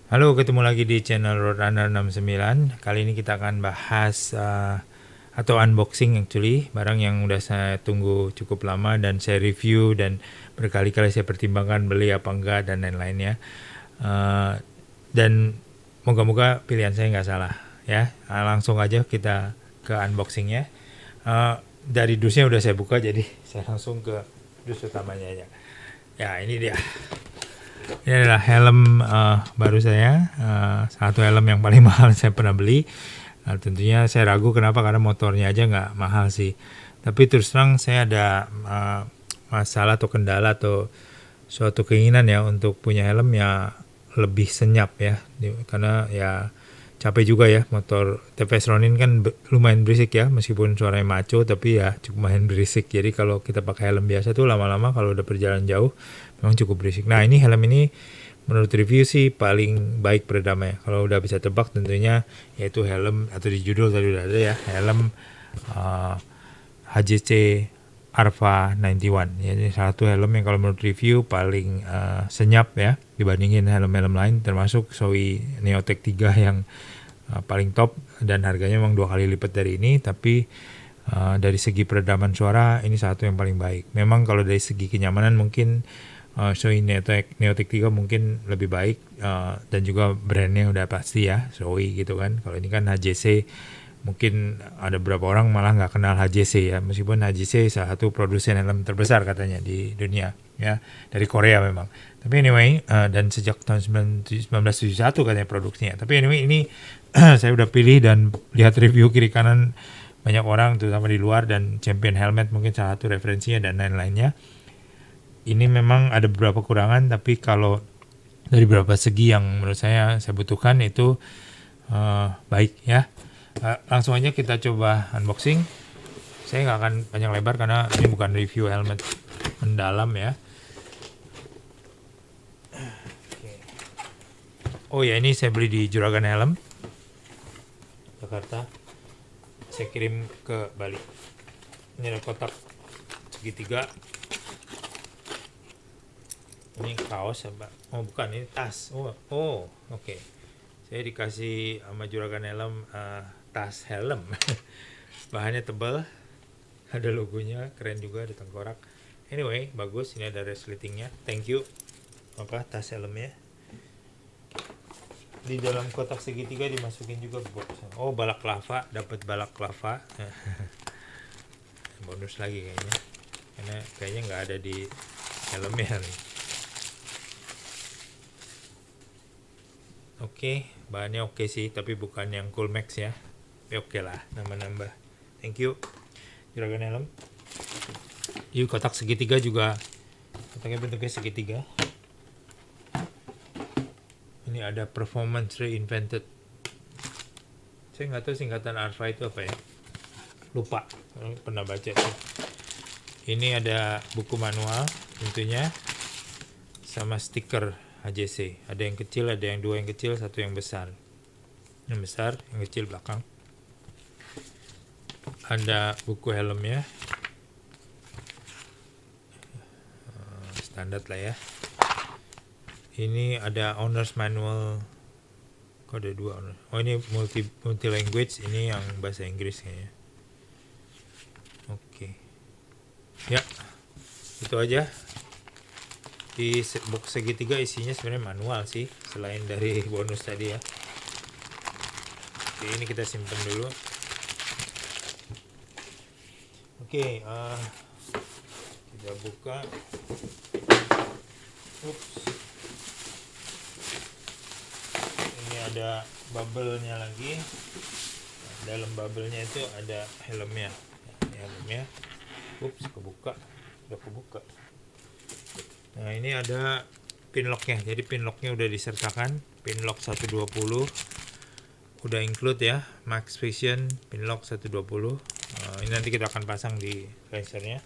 Halo, ketemu lagi di channel Roadrunner 69. Kali ini kita akan bahas atau unboxing actually barang yang udah saya tunggu cukup lama dan saya review dan berkali-kali saya pertimbangkan beli apa enggak dan lain-lainnya. Dan moga-moga pilihan saya nggak salah ya. Langsung aja kita ke unboxingnya. Dari dusnya udah saya buka jadi saya langsung ke dus utamanya aja. Ya ini dia. Ini adalah helm baru saya, satu helm yang paling mahal saya pernah beli. Nah, tentunya saya ragu kenapa, karena motornya aja nggak mahal sih. Tapi terus terang saya ada masalah atau kendala atau suatu keinginan ya untuk punya helm ya lebih senyap ya, karena ya capek juga ya, motor TVS Ronin kan lumayan berisik ya, meskipun suaranya maco tapi ya cukup lumayan berisik. Jadi kalau kita pakai helm biasa tuh lama-lama kalau udah perjalanan jauh memang cukup berisik. Nah ini helm ini menurut review sih paling baik peredamnya. Kalau udah bisa tebak tentunya yaitu helm, atau di judul tadi udah ada ya, helm HJC Arva 91. Jadi satu helm yang kalau menurut review paling senyap ya dibandingin helm-helm lain, termasuk Shoei Neotech 3 yang paling top dan harganya memang 2 kali lipat dari ini. Tapi dari segi peredaman suara ini satu yang paling baik. Memang kalau dari segi kenyamanan mungkin Shoei Neotech 3 mungkin lebih baik, dan juga brandnya udah pasti ya Shoei gitu kan. Kalau ini kan HJC, mungkin ada beberapa orang malah nggak kenal HJC ya, meskipun HJC salah satu produsen helm terbesar katanya di dunia ya, dari Korea memang. Tapi anyway, dan sejak tahun 1971 katanya produksinya. Tapi anyway ini saya udah pilih dan lihat review kiri kanan banyak orang terutama di luar, dan Champion Helmet mungkin salah satu referensinya dan lain-lainnya. Ini memang ada beberapa kekurangan, tapi kalau dari beberapa segi yang menurut saya butuhkan itu baik ya. Langsung aja kita coba unboxing. Saya nggak akan panjang lebar karena ini bukan review helmet mendalam ya. Oh ya, ini saya beli di Juragan Helm Jakarta. Saya kirim ke Bali. Ini ada kotak segitiga. Ini kaos apa? Oh bukan, ini tas. Oh oke. Okay. Saya dikasih sama Juragan Helm tas helm. Bahannya tebal, ada logonya, keren juga, ada tengkorak. Anyway, bagus. Ini ada resletingnya. Thank you. Tas helmnya. Di dalam kotak segitiga dimasukin juga box. Oh, balaklava, dapat balaklava. Bonus lagi kayaknya. Karena kayaknya nggak ada di helmnya nih. Oke, bahannya oke sih, tapi bukan yang Cool Max ya. Tapi oke lah, nambah-nambah. Thank you, Juragan Helm. Yuk, kotak segitiga juga, kotaknya bentuknya segitiga. Ini ada Performance Reinvented. Saya nggak tahu singkatan Arva itu apa ya. Lupa, pernah baca sih. Ini ada buku manual tentunya, sama stiker HJC. Ada yang kecil, ada yang dua yang kecil, satu yang besar. Yang besar, yang kecil belakang. Ada buku helmnya. Standar lah ya. Ini ada owner's manual. Kok ada dua owner? Oh ini multi language, ini yang bahasa Inggris kayaknya. Oke. Ya, itu aja. Di box segitiga isinya sebenarnya manual sih, selain dari bonus tadi ya. Oke, ini kita simpan dulu. Oke, kita buka. Ups. Ini ada bubble-nya lagi. Dalam bubble-nya itu ada helmnya. Ini helmnya. Ups, kebuka. Udah kebuka. Nah ini ada pin locknya, jadi pin locknya udah disertakan, pin lock 120 udah include ya, Max Vision pin lock 120. Ini nanti kita akan pasang di lasernya.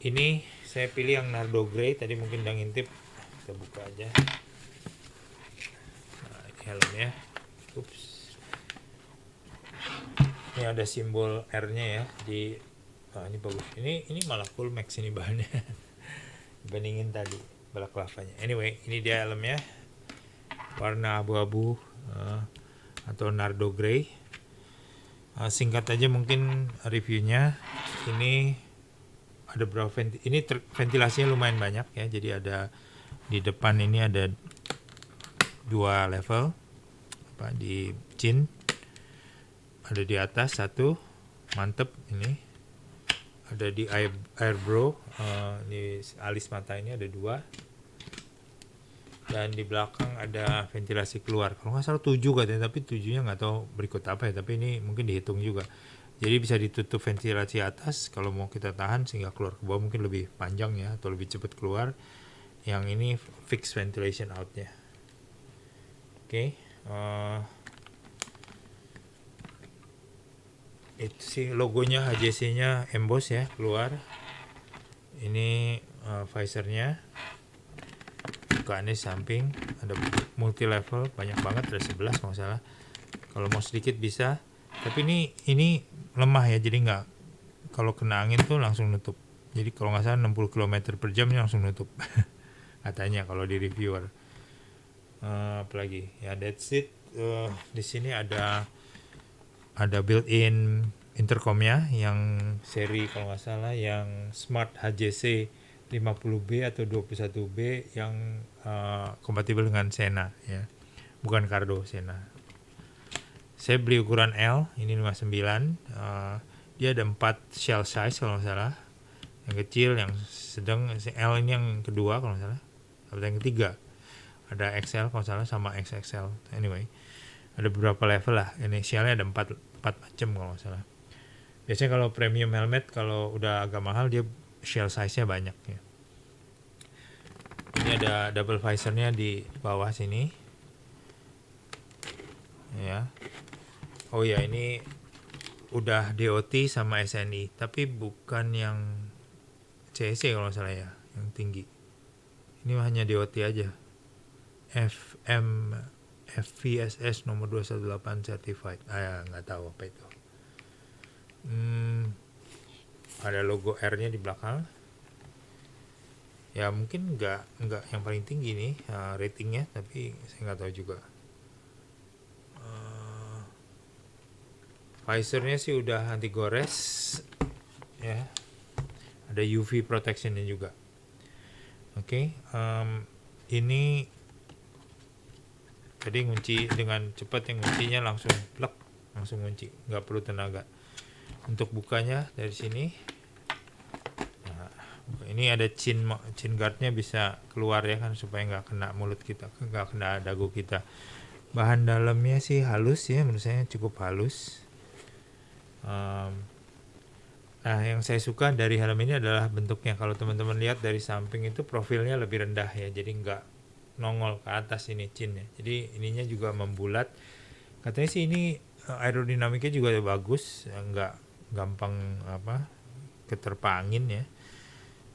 Ini saya pilih yang Nardo Grey, tadi mungkin udah ngintip, kita buka aja. Nah, ini helmnya. Ups. Ini ada simbol R-nya ya di. Ini bagus. Ini malah Cool Max ini bahannya dibandingin tadi. balaklavanya. Anyway, ini dia helmnya, warna abu-abu atau nardo grey. Singkat aja mungkin reviewnya. Ini ada berapa ventilasinya lumayan banyak ya. Jadi ada di depan ini ada 2 level di chin, ada di atas 1, mantep ini. Ada di eyebrow, di alis mata ini ada 2, dan di belakang ada ventilasi keluar. Kalau nggak salah 7 katanya, tapi 7-nya nggak tahu berikut apa ya. Tapi ini mungkin dihitung juga. Jadi bisa ditutup ventilasi atas kalau mau kita tahan sehingga keluar ke bawah mungkin lebih panjang ya, atau lebih cepat keluar. Yang ini fixed ventilation outnya. Oke. Itu sih logonya, HJC-nya emboss ya, keluar. Ini visornya, bukaannya samping, ada multi level, banyak banget, ada 11 kalau nggak salah. Kalau mau sedikit bisa, tapi ini lemah ya, jadi nggak, kalau kena angin tuh langsung nutup. Jadi kalau nggak salah 60 km per jam langsung nutup katanya kalau di reviewer. Apalagi ya, that's it. Di sini ada built-in intercomnya yang seri kalau nggak salah yang Smart HJC 50B atau 21B yang kompatibel dengan Sena ya, bukan Cardo, Sena. Saya beli ukuran L, ini 59. Dia ada 4 shell size kalau nggak salah, yang kecil, yang sedang. L ini yang kedua kalau nggak salah, atau yang ketiga. Ada XL kalau nggak salah sama XXL. Anyway, ada beberapa level lah. Inisialnya ada 4 macam kalau nggak salah. Biasanya kalau premium helmet kalau udah agak mahal dia shell size-nya banyak ya. Ini ada double visornya di bawah sini ya. Oh ya, ini udah DOT sama SNI, tapi bukan yang CEC kalau nggak salah ya, yang tinggi. Ini hanya DOT aja. FVSS nomor 218 certified. Nggak tahu apa itu. Ada logo R-nya di belakang. Ya mungkin nggak yang paling tinggi nih ratingnya, tapi saya nggak tahu juga. Visornya sih udah anti gores ya. Ada UV protectionnya juga. Oke, ini tadi ngunci dengan cepat, yang nguncinya langsung plek, langsung ngunci, nggak perlu tenaga. Untuk bukanya dari sini. Nah, ini ada chin guardnya bisa keluar ya kan, supaya nggak kena mulut kita, nggak kena dagu kita. Bahan dalamnya sih halus ya, menurut saya cukup halus. Nah, yang saya suka dari helm ini adalah bentuknya. Kalau teman-teman lihat dari samping itu profilnya lebih rendah ya, jadi nggak nongol ke atas ini chinnya. Jadi ininya juga membulat. Katanya sih ini aerodinamiknya juga bagus, nggak gampang keterpa angin ya,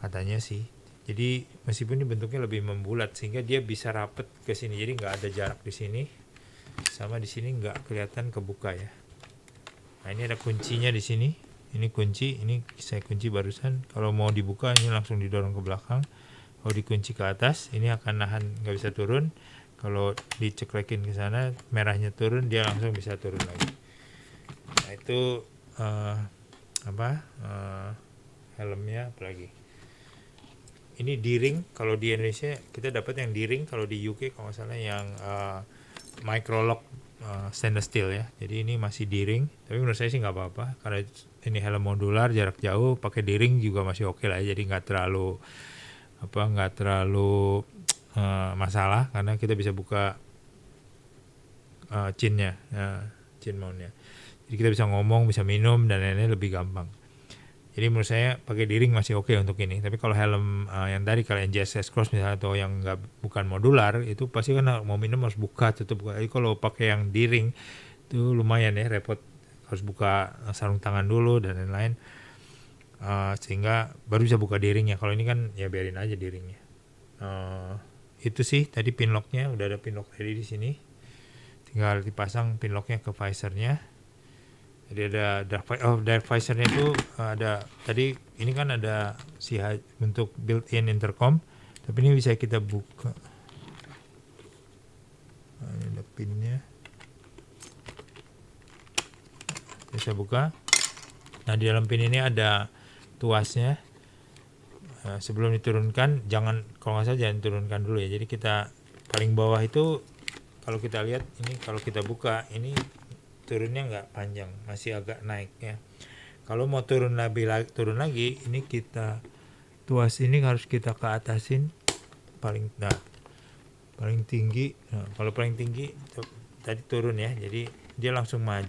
katanya sih. Jadi meskipun ini bentuknya lebih membulat sehingga dia bisa rapet ke sini, jadi nggak ada jarak di sini, sama di sini nggak kelihatan kebuka ya. Nah, ini ada kuncinya di sini. Ini kunci, ini saya kunci barusan. Kalau mau dibuka ini langsung didorong ke belakang. Kalau dikunci ke atas, ini akan nahan, nggak bisa turun. Kalau diceklekin ke sana, merahnya turun, dia langsung bisa turun lagi. Nah, itu helmnya. Apalagi ini D-ring. Kalau di Indonesia kita dapat yang D-ring, kalau di UK kalau nggak salah yang microlock stainless steel ya. Jadi ini masih D-ring, tapi menurut saya sih nggak apa-apa karena ini helm modular, jarak jauh pakai D-ring juga masih oke lah ya. Jadi nggak terlalu masalah karena kita bisa buka chinnya, chin mountnya. Jadi kita bisa ngomong, bisa minum dan lain-lain lebih gampang. Jadi menurut saya pakai D-ring masih oke untuk ini. Tapi kalau helm yang tadi, kalau NGSS Cross misalnya, atau yang bukan modular, itu pasti kan mau minum harus buka, tutup. Jadi kalau pakai yang D-ring itu lumayan ya, repot, harus buka sarung tangan dulu dan lain-lain. Sehingga baru bisa buka D-ringnya. Kalau ini kan ya biarin aja D-ringnya. Itu sih tadi pinlocknya, udah ada pinlock ready di sini. Tinggal dipasang pinlocknya ke visornya. Jadi ada dark visornya itu ada tadi, ini kan ada bentuk built-in intercom. Tapi ini bisa kita buka. Nah, ini ada pinnya. Bisa buka. Nah, di dalam pin ini ada tuasnya. Sebelum diturunkan, kalau nggak salah jangan turunkan dulu ya. Jadi kita paling bawah itu, kalau kita lihat ini, kalau kita buka ini turunnya nggak panjang, masih agak naik ya. Kalau mau turun lagi, ini kita tuas ini harus kita ke atasin paling tinggi. Nah, kalau paling tinggi tadi turun ya, jadi dia langsung maju.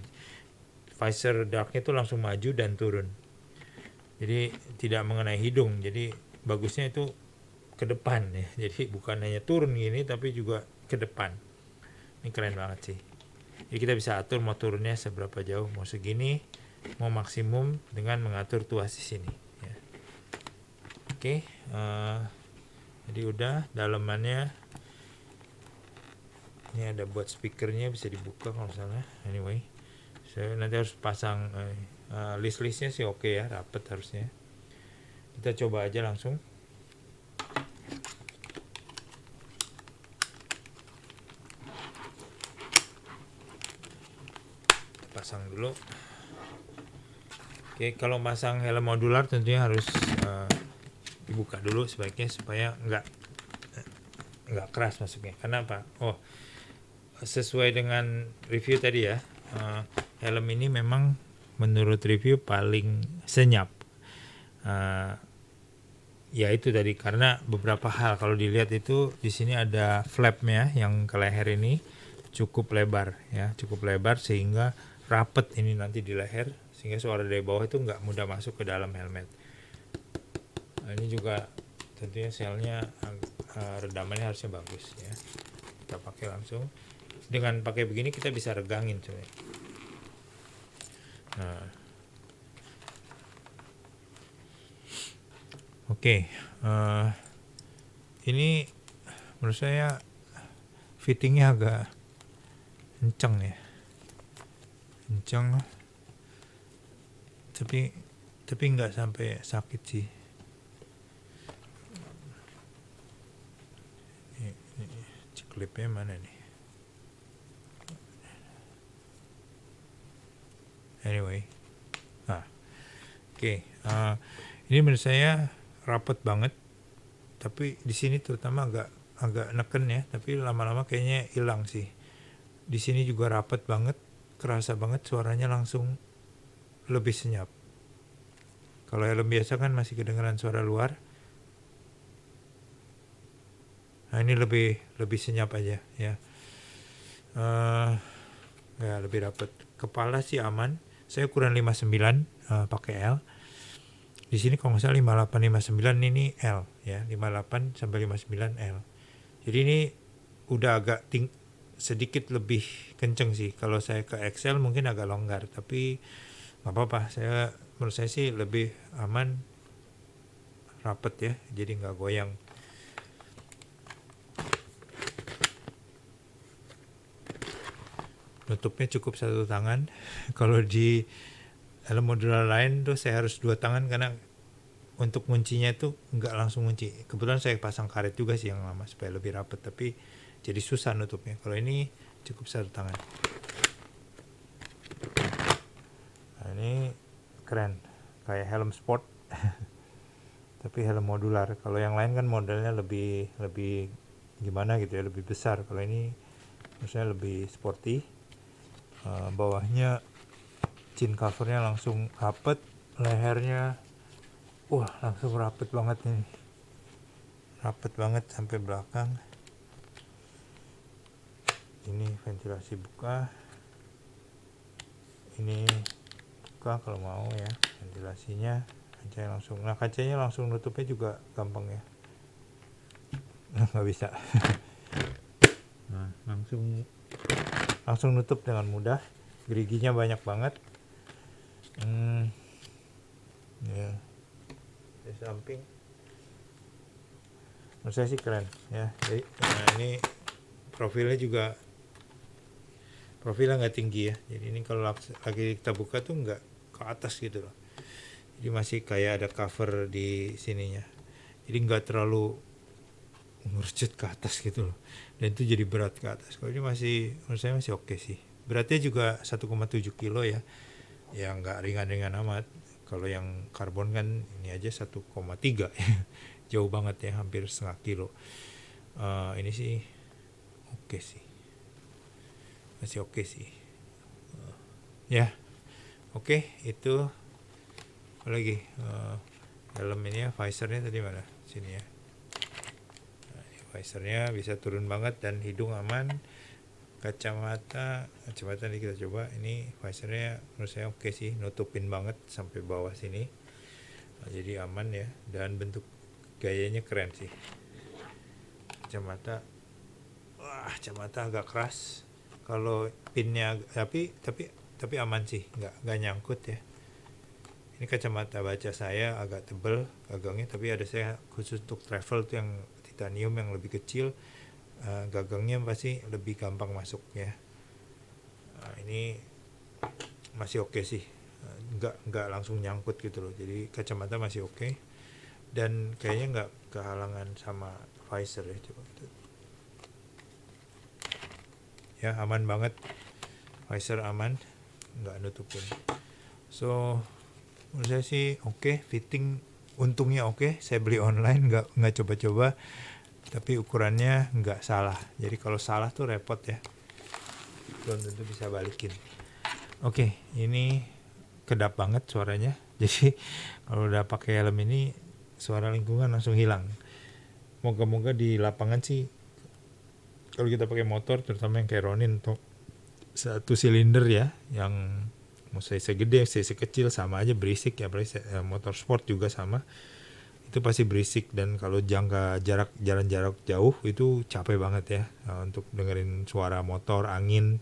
Visor darknya itu langsung maju dan turun. Jadi tidak mengenai hidung, jadi bagusnya itu ke depan ya. Jadi bukan hanya turun gini, tapi juga ke depan. Ini keren banget sih. Jadi kita bisa atur mau turunnya seberapa jauh, mau segini, mau maksimum dengan mengatur tuas di sini. Ya. Oke, jadi udah dalamannya. Ini ada buat speakernya, bisa dibuka kalau salah. Anyway, saya nanti harus pasang list-listnya sih oke ya, rapet harusnya. Kita coba aja langsung. Pasang dulu. Oke, kalau pasang helm modular tentunya harus dibuka dulu sebaiknya supaya nggak keras masuknya. Kenapa? Sesuai dengan review tadi ya, helm ini memang menurut review paling senyap. Ya itu tadi, karena beberapa hal. Kalau dilihat itu di sini ada flapnya yang ke leher ini cukup lebar ya, sehingga rapet ini nanti di leher, sehingga suara dari bawah itu nggak mudah masuk ke dalam helmet. Nah, ini juga tentunya selnya redamannya harusnya bagus ya. Kita pakai langsung. Dengan pakai begini kita bisa regangin coba. Nah. Oke, ini menurut saya fittingnya agak kencang ya, tapi nggak sampai sakit sih. Ini clipnya mana nih? Anyway, oke. Ini menurut saya rapet banget, tapi di sini terutama agak neken ya, tapi lama-lama kayaknya hilang sih. Di sini juga rapet banget, kerasa banget suaranya langsung lebih senyap. Kalau helm biasa kan masih kedengeran suara luar. Nah, ini lebih senyap aja ya. Ya lebih rapet. Kepala sih aman. Saya ukuran 59 pakai L. Di sini kalau nggak salah 58 59 ini L ya, 58 sampai 59 L. Jadi ini udah agak sedikit lebih kenceng sih. Kalau saya ke XL mungkin agak longgar, tapi nggak apa-apa. Menurut saya sih lebih aman, rapet ya, jadi nggak goyang. Nutupnya cukup satu tangan. Kalau di helm modular lain tuh saya harus dua tangan, karena untuk kuncinya itu nggak langsung kunci. Kebetulan saya pasang karet juga sih yang lama supaya lebih rapet, tapi jadi susah nutupnya. Kalau ini cukup satu tangan. Nah, ini keren, kayak helm sport tapi helm modular. Kalau yang lain kan modelnya lebih gimana gitu ya, lebih besar. Kalau ini maksudnya lebih sporty. Bawahnya chin covernya langsung rapet, lehernya langsung rapet banget nih, rapet banget sampai belakang. Ini ventilasi buka, ini buka kalau mau ya ventilasinya. Kacanya langsung nutupnya juga gampang ya. Nggak bisa. Nah, langsung nutup dengan mudah. Geriginya banyak banget. Ya, di samping. Menurut saya sih keren ya. Jadi, ini profilnya nggak tinggi ya. Jadi ini kalau lagi kita buka tuh nggak ke atas gitu loh. Jadi masih kayak ada cover di sininya. Jadi nggak terlalu ngerucut ke atas gitu loh, dan itu jadi berat ke atas. Kalau ini masih, menurut saya masih oke sih. Beratnya juga 1,7 kilo ya, yang nggak ringan-ringan amat. Kalau yang karbon kan ini aja 1,3 jauh banget ya, hampir setengah kilo. Ini sih oke sih, masih oke sih. Ya, oke, itu apa lagi? Helm ini ya, visornya tadi mana? Sini ya. Nah, visornya bisa turun banget dan hidung aman. Kacamata ini kita coba. Ini visornya menurut saya oke sih, nutupin banget sampai bawah sini. Nah, jadi aman ya, dan bentuk gayanya keren sih. Kacamata agak keras. Kalau pinnya tapi aman sih, nggak nyangkut ya. Ini kacamata baca saya agak tebel gagangnya, tapi ada saya khusus untuk travel tuh yang titanium yang lebih kecil. Gagangnya pasti lebih gampang masuk ya. Ini masih oke sih, nggak langsung nyangkut gitu loh. Jadi kacamata masih oke, dan kayaknya nggak kehalangan sama visor ya. Coba gitu. Ya, aman banget, visor aman, nggak nutupin. So menurut saya sih oke, fitting untungnya oke. Saya beli online, nggak coba-coba, tapi ukurannya nggak salah. Jadi kalau salah tuh repot ya, belum tentu bisa balikin. Oke, ini kedap banget suaranya. Jadi kalau udah pakai helm ini, suara lingkungan langsung hilang. Moga-moga di lapangan sih, kalau kita pakai motor, terutama yang kayak Ronin tuh 1 silinder ya, yang mau cc gede, cc kecil sama aja berisik ya. Motor sport juga sama, itu pasti berisik. Dan kalau jalan jarak jauh itu capek banget ya, untuk dengerin suara motor, angin,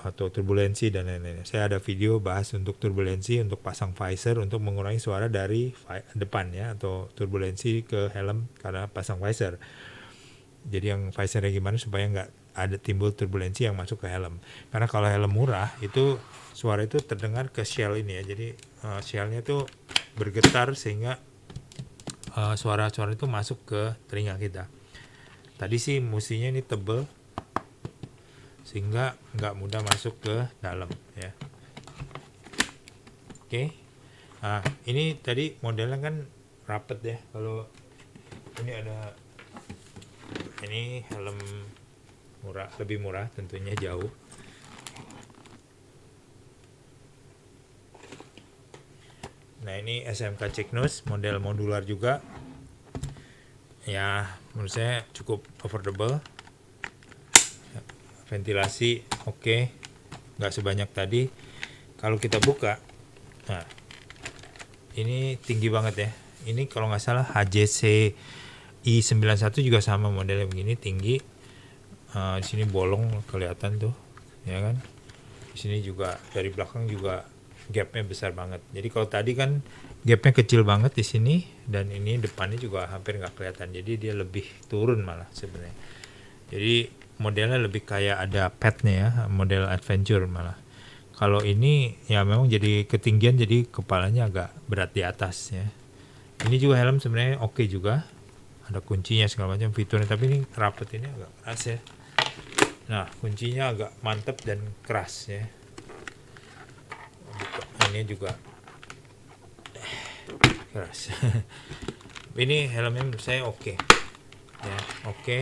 atau turbulensi dan lain-lain. Saya ada video bahas untuk turbulensi, untuk pasang visor untuk mengurangi suara dari depan ya, atau turbulensi ke helm karena pasang visor. Jadi yang visornya gimana supaya nggak ada timbul turbulensi yang masuk ke helm. Karena kalau helm murah itu suara itu terdengar ke shell ini ya. Jadi shellnya itu bergetar sehingga suara-suara itu masuk ke telinga kita. Tadi sih mestinya ini tebel sehingga nggak mudah masuk ke dalam ya. Oke. Nah, ini tadi modelnya kan rapet ya. Kalau ini helm murah, lebih murah tentunya jauh. Nah, ini SMK Cygnus, model modular juga. Ya, menurut saya cukup affordable. Ventilasi oke, nggak sebanyak tadi. Kalau kita buka, nah ini tinggi banget ya. Ini kalau nggak salah HJC i91 juga sama modelnya begini, tinggi. Di sini bolong kelihatan tuh, ya kan? Di sini juga dari belakang juga gapnya besar banget. Jadi kalau tadi kan gapnya kecil banget di sini, dan ini depannya juga hampir nggak kelihatan. Jadi dia lebih turun malah sebenarnya. Jadi modelnya lebih kayak ada padnya ya, model adventure malah. Kalau ini ya memang jadi ketinggian, jadi kepalanya agak berat di atas ya. Ini juga helm sebenarnya oke juga, ada kuncinya segala macam fiturnya, tapi ini rapet ini agak keras ya. Nah, kuncinya agak mantep dan keras ya. Ini juga keras. Ini helmnya menurut saya oke ya, oke.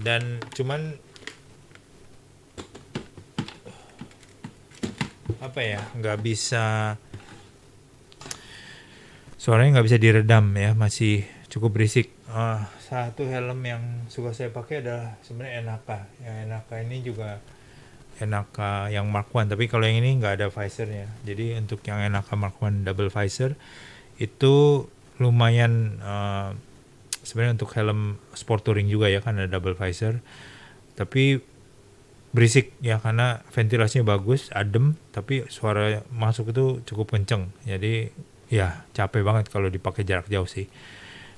Dan cuman apa ya, nggak bisa, suaranya nggak bisa diredam ya, masih cukup berisik. Satu helm yang suka saya pakai adalah sebenarnya Enaka. Yang Enaka ini juga Enaka yang Mark 1, tapi kalau yang ini nggak ada visornya. Jadi untuk yang Enaka Mark 1 double visor itu lumayan, sebenarnya untuk helm sport touring juga ya kan ada double visor, tapi berisik ya karena ventilasinya bagus, adem, tapi suara masuk itu cukup kenceng. Jadi ya capek banget kalau dipakai jarak jauh sih.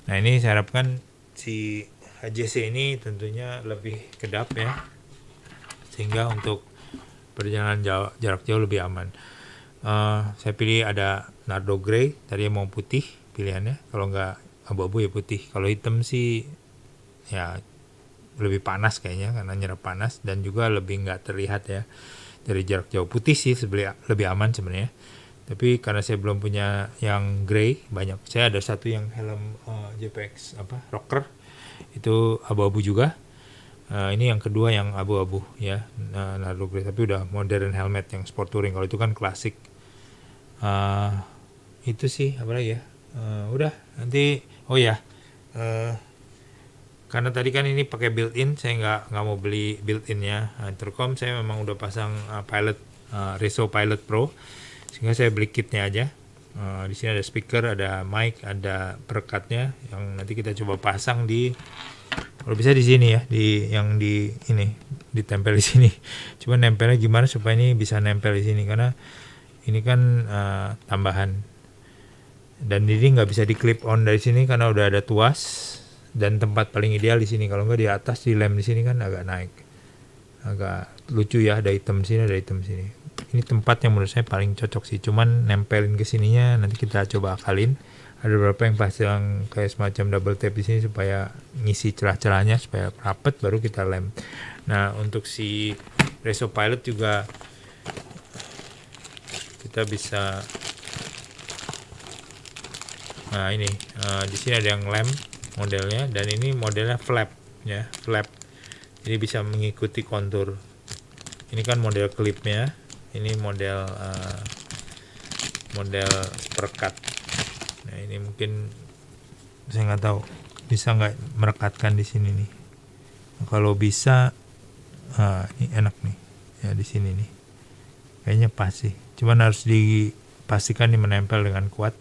Nah, ini saya harapkan si HJC ini tentunya lebih kedap ya, sehingga untuk perjalanan jarak jauh lebih aman. Saya pilih ada Nardo Grey, tadi mau putih pilihannya. Kalau nggak abu-abu ya putih. Kalau hitam sih ya lebih panas kayaknya karena nyerap panas dan juga lebih nggak terlihat ya dari jarak jauh. Putih sih sebenarnya lebih aman sebenarnya. Tapi karena saya belum punya yang grey banyak, saya ada satu yang helm JPX rocker itu abu-abu juga. Ini yang kedua yang abu-abu ya, Nardo grey, tapi udah modern helmet yang sport touring. Kalau itu kan klasik. Itu sih apa lagi ya? Udah nanti karena tadi kan ini pakai built-in, saya nggak mau beli built-innya intercom. Saya memang udah pasang Reso Pilot Pro, sehingga saya beli kitnya aja. Di sini ada speaker, ada mic, ada perekatnya yang nanti kita coba pasang di, kalau bisa di sini ya, ditempel di sini. Cuma nempelnya gimana supaya ini bisa nempel di sini, karena ini kan tambahan. Dan ini nggak bisa di clip on dari sini karena udah ada tuas. Dan tempat paling ideal di sini, kalau nggak di atas, di lem di sini kan agak naik, agak lucu ya, ada hitam sini, ada hitam sini. Ini tempat yang menurut saya paling cocok sih, cuman nempelin ke sininya nanti kita coba akalin. Ada beberapa yang pasang kayak semacam double tape di sini supaya ngisi celah-celahnya supaya rapet, baru kita lem. Nah untuk si Reso Pilot juga kita bisa, nah ini di sini ada yang lem modelnya, dan ini modelnya flap ya, flap, jadi bisa mengikuti kontur. Ini kan model klipnya, ini model perekat. Nah ini mungkin saya nggak tahu bisa nggak merekatkan di sini nih. Kalau bisa ini enak nih ya, di sini nih kayaknya pas sih, cuman harus dipastikan ini menempel dengan kuat,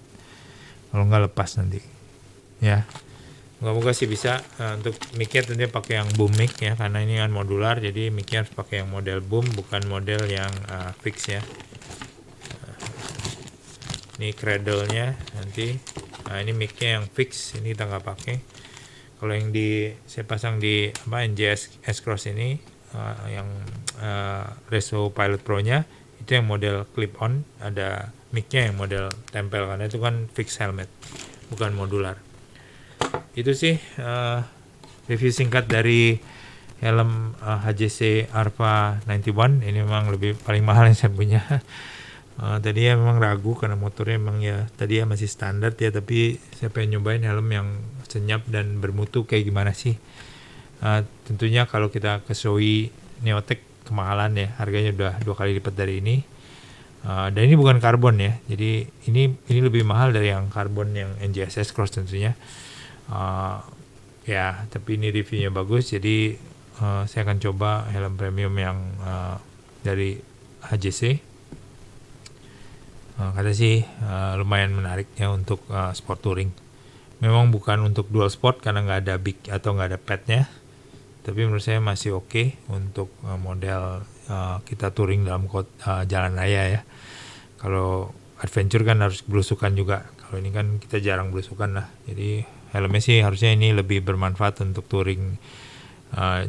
kalau nggak lepas nanti ya. Moga-moga sih bisa. Untuk mic-nya tentunya pakai yang boom mic ya, karena ini kan modular, jadi mic-nya harus pakai yang model boom, bukan model yang fix ya. Ini cradle-nya nanti. Nah ini mic-nya yang fix, ini kita nggak pakai. Kalau yang saya pasang di NJS S-Cross ini, yang Reso Pilot Pro-nya, itu yang model clip-on, ada mic-nya yang model tempel, karena itu kan fix helmet, bukan modular. Itu sih review singkat dari helm HJC Arva 91. Ini memang paling mahal yang saya punya. Tadi ya memang ragu karena motornya memang ya tadi ya masih standar ya, tapi saya pengen nyobain helm yang senyap dan bermutu kayak gimana sih. Tentunya kalau kita ke Shoei Neotech kemahalan ya, harganya udah 2 kali lipat dari ini. Dan ini bukan karbon ya, jadi ini lebih mahal dari yang karbon yang NJSS Cross tentunya. Ya tapi ini reviewnya bagus, jadi saya akan coba helm premium yang dari HJC. Kata sih lumayan menarik ya untuk sport touring. Memang bukan untuk dual sport karena nggak ada big atau nggak ada padnya, tapi menurut saya masih oke untuk model kita touring dalam jalan raya ya. Kalau adventure kan harus belusukan juga, kalau ini kan kita jarang belusukan lah, jadi helmnya sih harusnya ini lebih bermanfaat untuk touring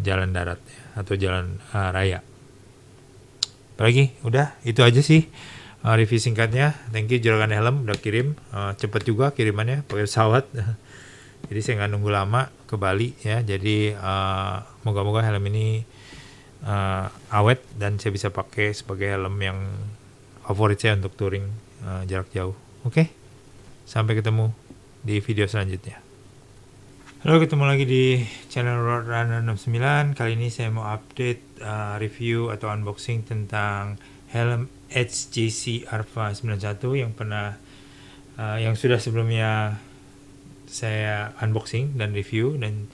jalan darat ya, atau jalan raya. Apalagi udah itu aja sih review singkatnya. Thank you Juragan Helm udah kirim, cepet juga kirimannya pakai pesawat. Jadi saya nggak nunggu lama ke Bali ya. Jadi moga-moga helm ini awet dan saya bisa pakai sebagai helm yang favorit saya untuk touring jarak jauh. Oke, sampai ketemu di video selanjutnya. Halo, ketemu lagi di channel Roadrunner 69. Kali ini saya mau update review atau unboxing tentang helm HJC Arva 91 yang sudah sebelumnya saya unboxing dan review, dan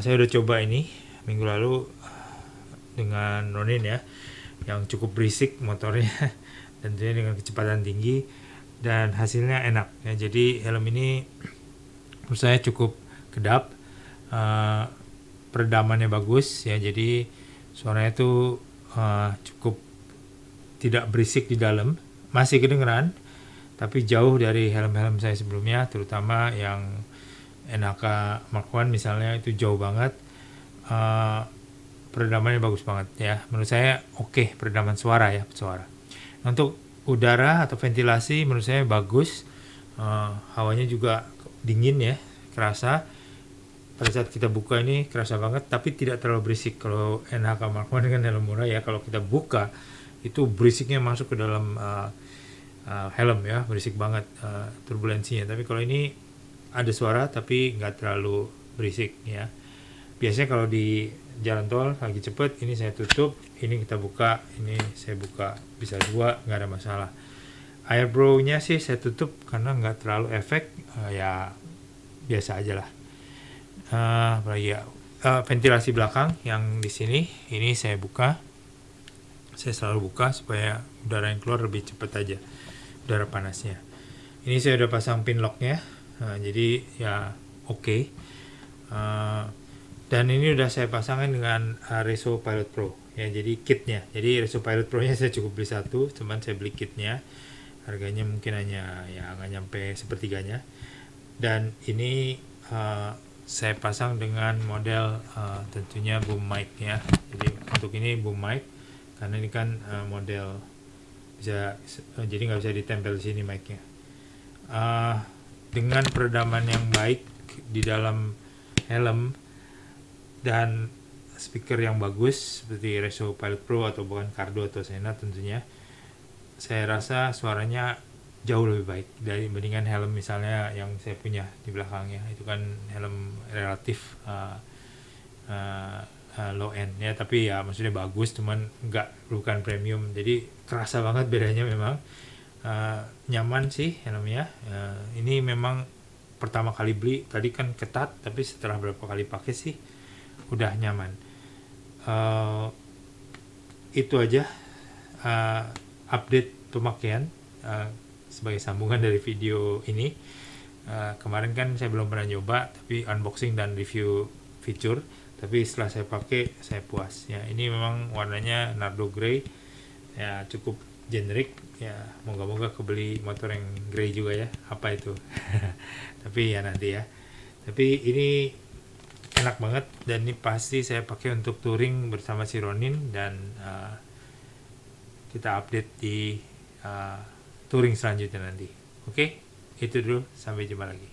saya udah coba ini minggu lalu dengan Ronin ya, yang cukup berisik motornya dan tentunya dengan kecepatan tinggi, dan hasilnya enak ya. Jadi helm ini menurut saya cukup kedap, peredamannya bagus ya, jadi suaranya tuh cukup tidak berisik di dalam, masih kedengeran tapi jauh dari helm-helm saya sebelumnya, terutama yang Enaka Mark 1 misalnya, itu jauh banget. Peredamannya bagus banget ya, menurut saya oke. Peredaman suara ya, suara. Untuk udara atau ventilasi menurut saya bagus, hawanya juga dingin ya, kerasa. Pada saat kita buka ini kerasa banget, tapi tidak terlalu berisik. Kalau NHK Markman kan helm murah ya, kalau kita buka itu berisiknya masuk ke dalam helm ya, berisik banget turbulensinya. Tapi kalau ini ada suara tapi nggak terlalu berisik ya. Biasanya kalau di jalan tol lagi cepet, ini saya tutup, ini kita buka, ini saya buka, bisa dua, nggak ada masalah. Airbrow-nya sih saya tutup karena nggak terlalu efek, ya biasa aja lah. Apalagi ya, ventilasi belakang yang di sini, ini saya buka, saya selalu buka supaya udara yang keluar lebih cepat aja, udara panasnya. Ini saya udah pasang pin locknya, jadi ya oke. Dan ini udah saya pasangin dengan Reso Pilot Pro ya, jadi kitnya. Jadi Reso Pilot Pro nya saya cukup beli satu, cuman saya beli kitnya, harganya mungkin hanya ya nggak nyampe sepertiganya. Dan ini saya pasang dengan model tentunya boom mic ya. Jadi untuk ini boom mic karena ini kan model bisa, jadi nggak bisa ditempel di sini mic-nya. Dengan peredaman yang baik di dalam helm dan speaker yang bagus seperti Reso Pilot Pro atau bukan Cardo atau Sena tentunya, saya rasa suaranya jauh lebih baik dibandingkan helm misalnya yang saya punya di belakangnya. Itu kan helm relatif low end ya, tapi ya maksudnya bagus, cuman bukan premium, jadi kerasa banget bedanya memang. Nyaman sih helmnya. Ini memang pertama kali beli tadi kan ketat, tapi setelah berapa kali pakai sih udah nyaman. Itu aja update pemakaian sebagai sambungan dari video ini. Kemarin kan saya belum pernah nyoba, tapi unboxing dan review fitur, tapi setelah saya pakai saya puas ya. Ini memang warnanya Nardo Grey ya, cukup generik ya, moga-moga kebeli motor yang grey juga ya, apa itu. Tapi ya nanti ya. Tapi ini enak banget, dan ini pasti saya pakai untuk touring bersama si Ronin, dan kita update di touring selanjutnya nanti. Oke, itu dulu, sampai jumpa lagi.